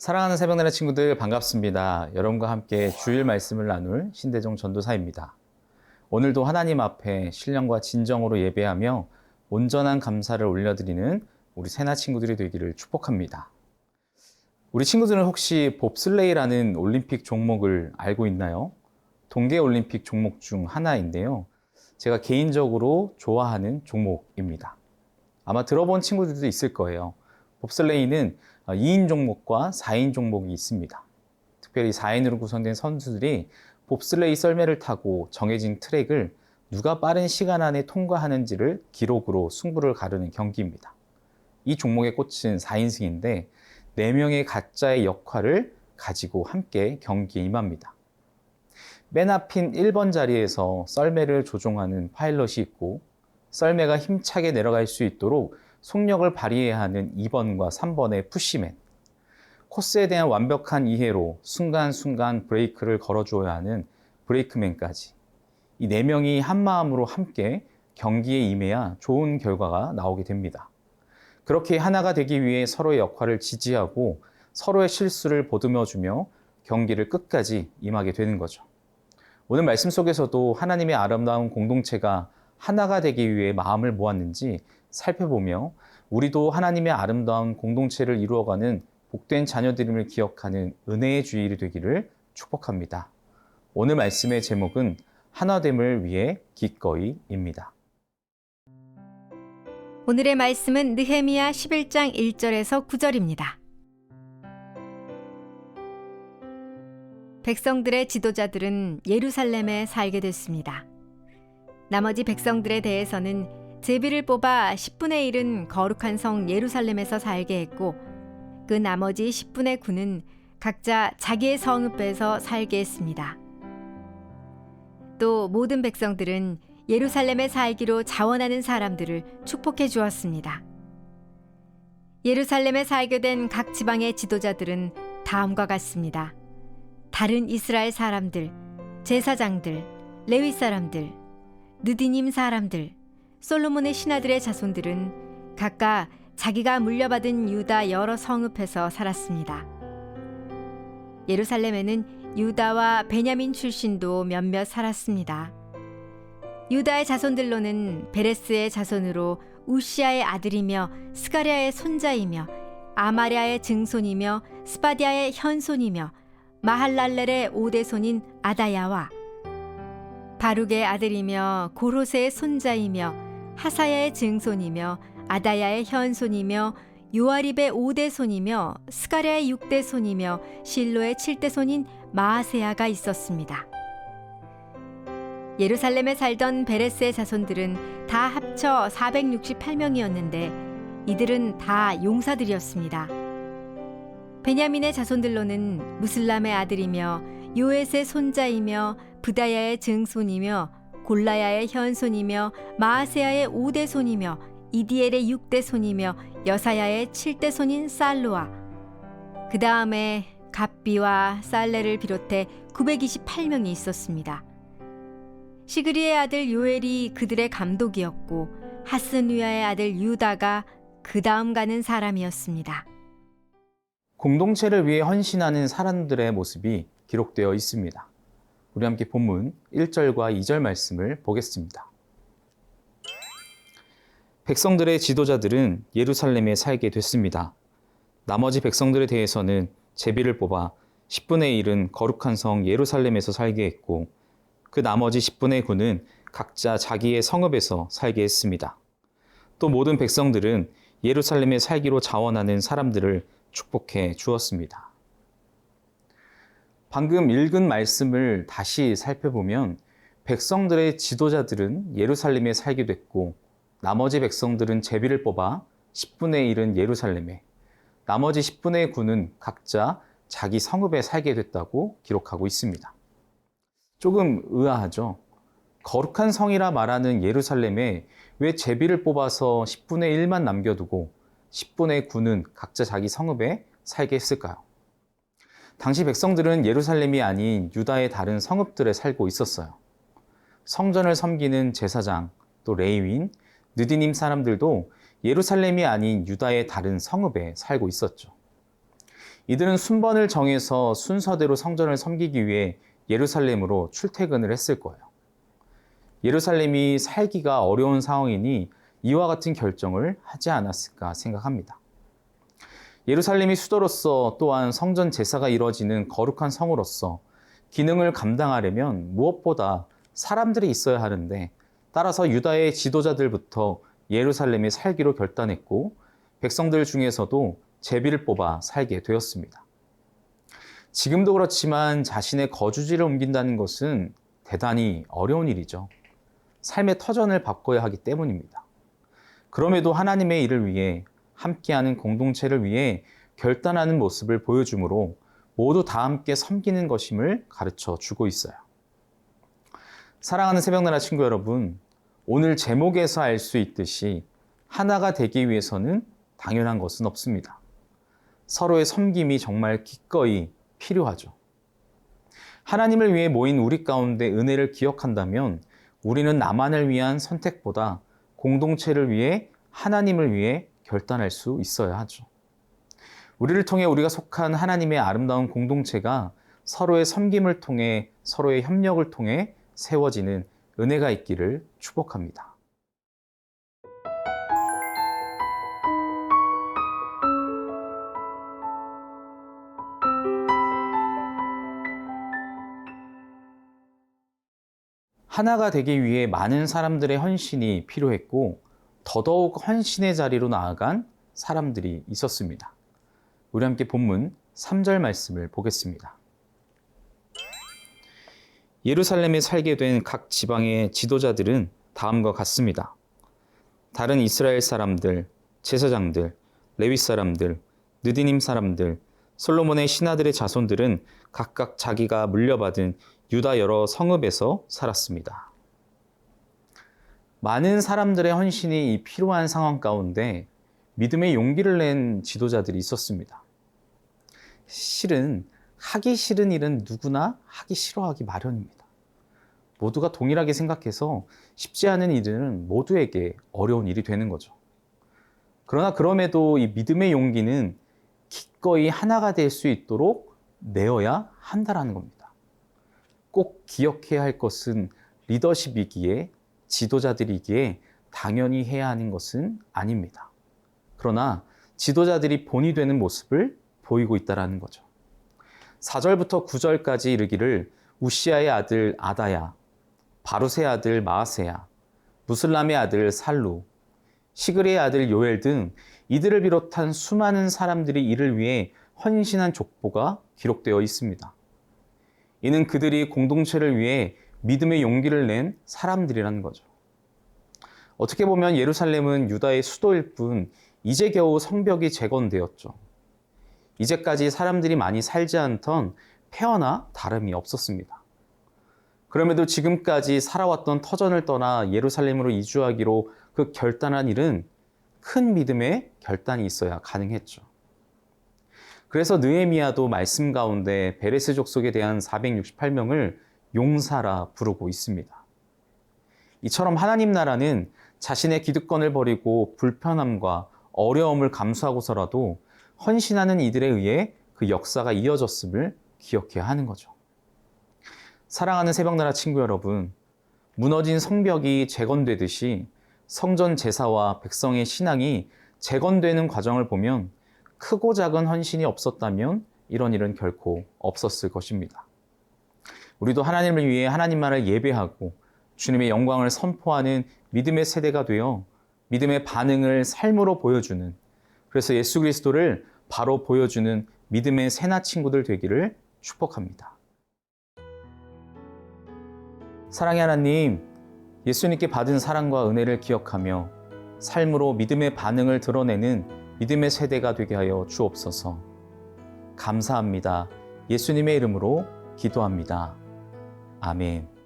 사랑하는 새벽나라 친구들 반갑습니다. 여러분과 함께 주일 말씀을 나눌 신대종 전도사입니다. 오늘도 하나님 앞에 신령과 진정으로 예배하며 온전한 감사를 올려드리는 우리 새나 친구들이 되기를 축복합니다. 우리 친구들은 혹시 봅슬레이라는 올림픽 종목을 알고 있나요? 동계올림픽 종목 중 하나인데요. 제가 개인적으로 좋아하는 종목입니다. 아마 들어본 친구들도 있을 거예요. 봅슬레이는 2인 종목과 4인 종목이 있습니다. 특별히 4인으로 구성된 선수들이 봅슬레이 썰매를 타고 정해진 트랙을 누가 빠른 시간 안에 통과하는지를 기록으로 승부를 가르는 경기입니다. 이 종목의 꽃은 4인승인데 4명의 각자의 역할을 가지고 함께 경기에 임합니다. 맨 앞인 1번 자리에서 썰매를 조종하는 파일럿이 있고 썰매가 힘차게 내려갈 수 있도록 속력을 발휘해야 하는 2번과 3번의 푸시맨, 코스에 대한 완벽한 이해로 순간순간 브레이크를 걸어줘야 하는 브레이크맨까지 이 4명이 한마음으로 함께 경기에 임해야 좋은 결과가 나오게 됩니다. 그렇게 하나가 되기 위해 서로의 역할을 지지하고 서로의 실수를 보듬어주며 경기를 끝까지 임하게 되는 거죠. 오늘 말씀 속에서도 하나님의 아름다운 공동체가 하나가 되기 위해 마음을 모았는지 살펴보며 우리도 하나님의 아름다운 공동체를 이루어가는 복된 자녀들임을 기억하는 은혜의 주일이 되기를 축복합니다. 오늘 말씀의 제목은 하나됨을 위해 기꺼이입니다. 오늘의 말씀은 느헤미야 11장 1절에서 9절입니다. 백성들의 지도자들은 예루살렘에 살게 됐습니다. 나머지 백성들에 대해서는 제비를 뽑아 10분의 1은 거룩한 성 예루살렘에서 살게 했고 그 나머지 10분의 9는 각자 자기의 성읍에서 살게 했습니다. 또 모든 백성들은 예루살렘에 살기로 자원하는 사람들을 축복해 주었습니다. 예루살렘에 살게 된 각 지방의 지도자들은 다음과 같습니다. 다른 이스라엘 사람들, 제사장들, 레위 사람들, 느디님 사람들, 솔로몬의 신하들의 자손들은 각각 자기가 물려받은 유다 여러 성읍에서 살았습니다. 예루살렘에는 유다와 베냐민 출신도 몇몇 살았습니다. 유다의 자손들로는 베레스의 자손으로 우시아의 아들이며 스가랴의 손자이며 아마랴의 증손이며 스바디아의 현손이며 마할랄렐의 5대 손인 아다야와 바룩의 아들이며 고로세의 손자이며 하사야의 증손이며 아다야의 현손이며 요아립의 5대 손이며 스가랴의 6대 손이며 실로의 7대 손인 마아세야가 있었습니다. 예루살렘에 살던 베레스의 자손들은 다 합쳐 468명이었는데 이들은 다 용사들이었습니다. 베냐민의 자손들로는 무슬람의 아들이며 요엣의 손자이며 브다야의 증손이며 골라야의 현손이며 마아세야의 5대 손이며 이디엘의 6대 손이며 여사야의 7대 손인 살루아 그 다음에 갑비와 살레를 비롯해 928명이 있었습니다. 시그리의 아들 요엘이 그들의 감독이었고 하스누야의 아들 유다가 그 다음 가는 사람이었습니다. 공동체를 위해 헌신하는 사람들의 모습이 기록되어 있습니다. 우리 함께 본문 1절과 2절 말씀을 보겠습니다. 백성들의 지도자들은 예루살렘에 살게 됐습니다. 나머지 백성들에 대해서는 제비를 뽑아 10분의 1은 거룩한 성 예루살렘에서 살게 했고 그 나머지 10분의 9는 각자 자기의 성읍에서 살게 했습니다. 또 모든 백성들은 예루살렘에 살기로 자원하는 사람들을 축복해 주었습니다. 방금 읽은 말씀을 다시 살펴보면 백성들의 지도자들은 예루살렘에 살게 됐고 나머지 백성들은 제비를 뽑아 10분의 1은 예루살렘에 나머지 10분의 9는 각자 자기 성읍에 살게 됐다고 기록하고 있습니다. 조금 의아하죠? 거룩한 성이라 말하는 예루살렘에 왜 제비를 뽑아서 10분의 1만 남겨두고 10분의 9는 각자 자기 성읍에 살게 했을까요? 당시 백성들은 예루살렘이 아닌 유다의 다른 성읍들에 살고 있었어요. 성전을 섬기는 제사장, 또 레위인, 느디님 사람들도 예루살렘이 아닌 유다의 다른 성읍에 살고 있었죠. 이들은 순번을 정해서 순서대로 성전을 섬기기 위해 예루살렘으로 출퇴근을 했을 거예요. 예루살렘이 살기가 어려운 상황이니 이와 같은 결정을 하지 않았을까 생각합니다. 예루살렘이 수도로서 또한 성전 제사가 이루어지는 거룩한 성으로서 기능을 감당하려면 무엇보다 사람들이 있어야 하는데, 따라서 유다의 지도자들부터 예루살렘에 살기로 결단했고 백성들 중에서도 제비를 뽑아 살게 되었습니다. 지금도 그렇지만 자신의 거주지를 옮긴다는 것은 대단히 어려운 일이죠. 삶의 터전을 바꿔야 하기 때문입니다. 그럼에도 하나님의 일을 위해, 함께하는 공동체를 위해 결단하는 모습을 보여주므로 모두 다 함께 섬기는 것임을 가르쳐 주고 있어요. 사랑하는 새벽나라 친구 여러분, 오늘 제목에서 알 수 있듯이 하나가 되기 위해서는 당연한 것은 없습니다. 서로의 섬김이 정말 기꺼이 필요하죠. 하나님을 위해 모인 우리 가운데 은혜를 기억한다면 우리는 나만을 위한 선택보다 공동체를 위해, 하나님을 위해 결단할 수 있어야 하죠. 우리를 통해 우리가 속한 하나님의 아름다운 공동체가 서로의 섬김을 통해, 서로의 협력을 통해 세워지는 은혜가 있기를 축복합니다. 하나가 되기 위해 많은 사람들의 헌신이 필요했고 더더욱 헌신의 자리로 나아간 사람들이 있었습니다. 우리 함께 본문 3절 말씀을 보겠습니다. 예루살렘에 살게 된 각 지방의 지도자들은 다음과 같습니다. 다른 이스라엘 사람들, 제사장들, 레위 사람들, 느디님 사람들, 솔로몬의 신하들의 자손들은 각각 자기가 물려받은 유다 여러 성읍에서 살았습니다. 많은 사람들의 헌신이 필요한 상황 가운데 믿음의 용기를 낸 지도자들이 있었습니다. 실은 하기 싫은 일은 누구나 하기 싫어하기 마련입니다. 모두가 동일하게 생각해서 쉽지 않은 일은 모두에게 어려운 일이 되는 거죠. 그러나 그럼에도 이 믿음의 용기는 기꺼이 하나가 될 수 있도록 내어야 한다는 겁니다. 꼭 기억해야 할 것은 리더십이기에, 지도자들이기에 당연히 해야 하는 것은 아닙니다. 그러나 지도자들이 본이 되는 모습을 보이고 있다는 거죠. 4절부터 9절까지 이르기를 우시아의 아들 아다야, 바루세의 아들 마아세야, 무슬람의 아들 살루, 시그리의 아들 요엘 등 이들을 비롯한 수많은 사람들이 이를 위해 헌신한 족보가 기록되어 있습니다. 이는 그들이 공동체를 위해 믿음의 용기를 낸 사람들이라는 거죠. 어떻게 보면 예루살렘은 유다의 수도일 뿐 이제 겨우 성벽이 재건되었죠. 이제까지 사람들이 많이 살지 않던 폐허나 다름이 없었습니다. 그럼에도 지금까지 살아왔던 터전을 떠나 예루살렘으로 이주하기로 그 결단한 일은 큰 믿음의 결단이 있어야 가능했죠. 그래서 느헤미야도 말씀 가운데 베레스 족속에 대한 468명을 용사라 부르고 있습니다. 이처럼 하나님 나라는 자신의 기득권을 버리고 불편함과 어려움을 감수하고서라도 헌신하는 이들에 의해 그 역사가 이어졌음을 기억해야 하는 거죠. 사랑하는 새벽나라 친구 여러분, 무너진 성벽이 재건되듯이 성전 제사와 백성의 신앙이 재건되는 과정을 보면 크고 작은 헌신이 없었다면 이런 일은 결코 없었을 것입니다. 우리도 하나님을 위해 하나님만을 예배하고 주님의 영광을 선포하는 믿음의 세대가 되어 믿음의 반응을 삶으로 보여주는, 그래서 예수 그리스도를 바로 보여주는 믿음의 새나 친구들 되기를 축복합니다. 사랑의 하나님, 예수님께 받은 사랑과 은혜를 기억하며 삶으로 믿음의 반응을 드러내는 믿음의 세대가 되게 하여 주옵소서. 감사합니다. 예수님의 이름으로 기도합니다. 아멘.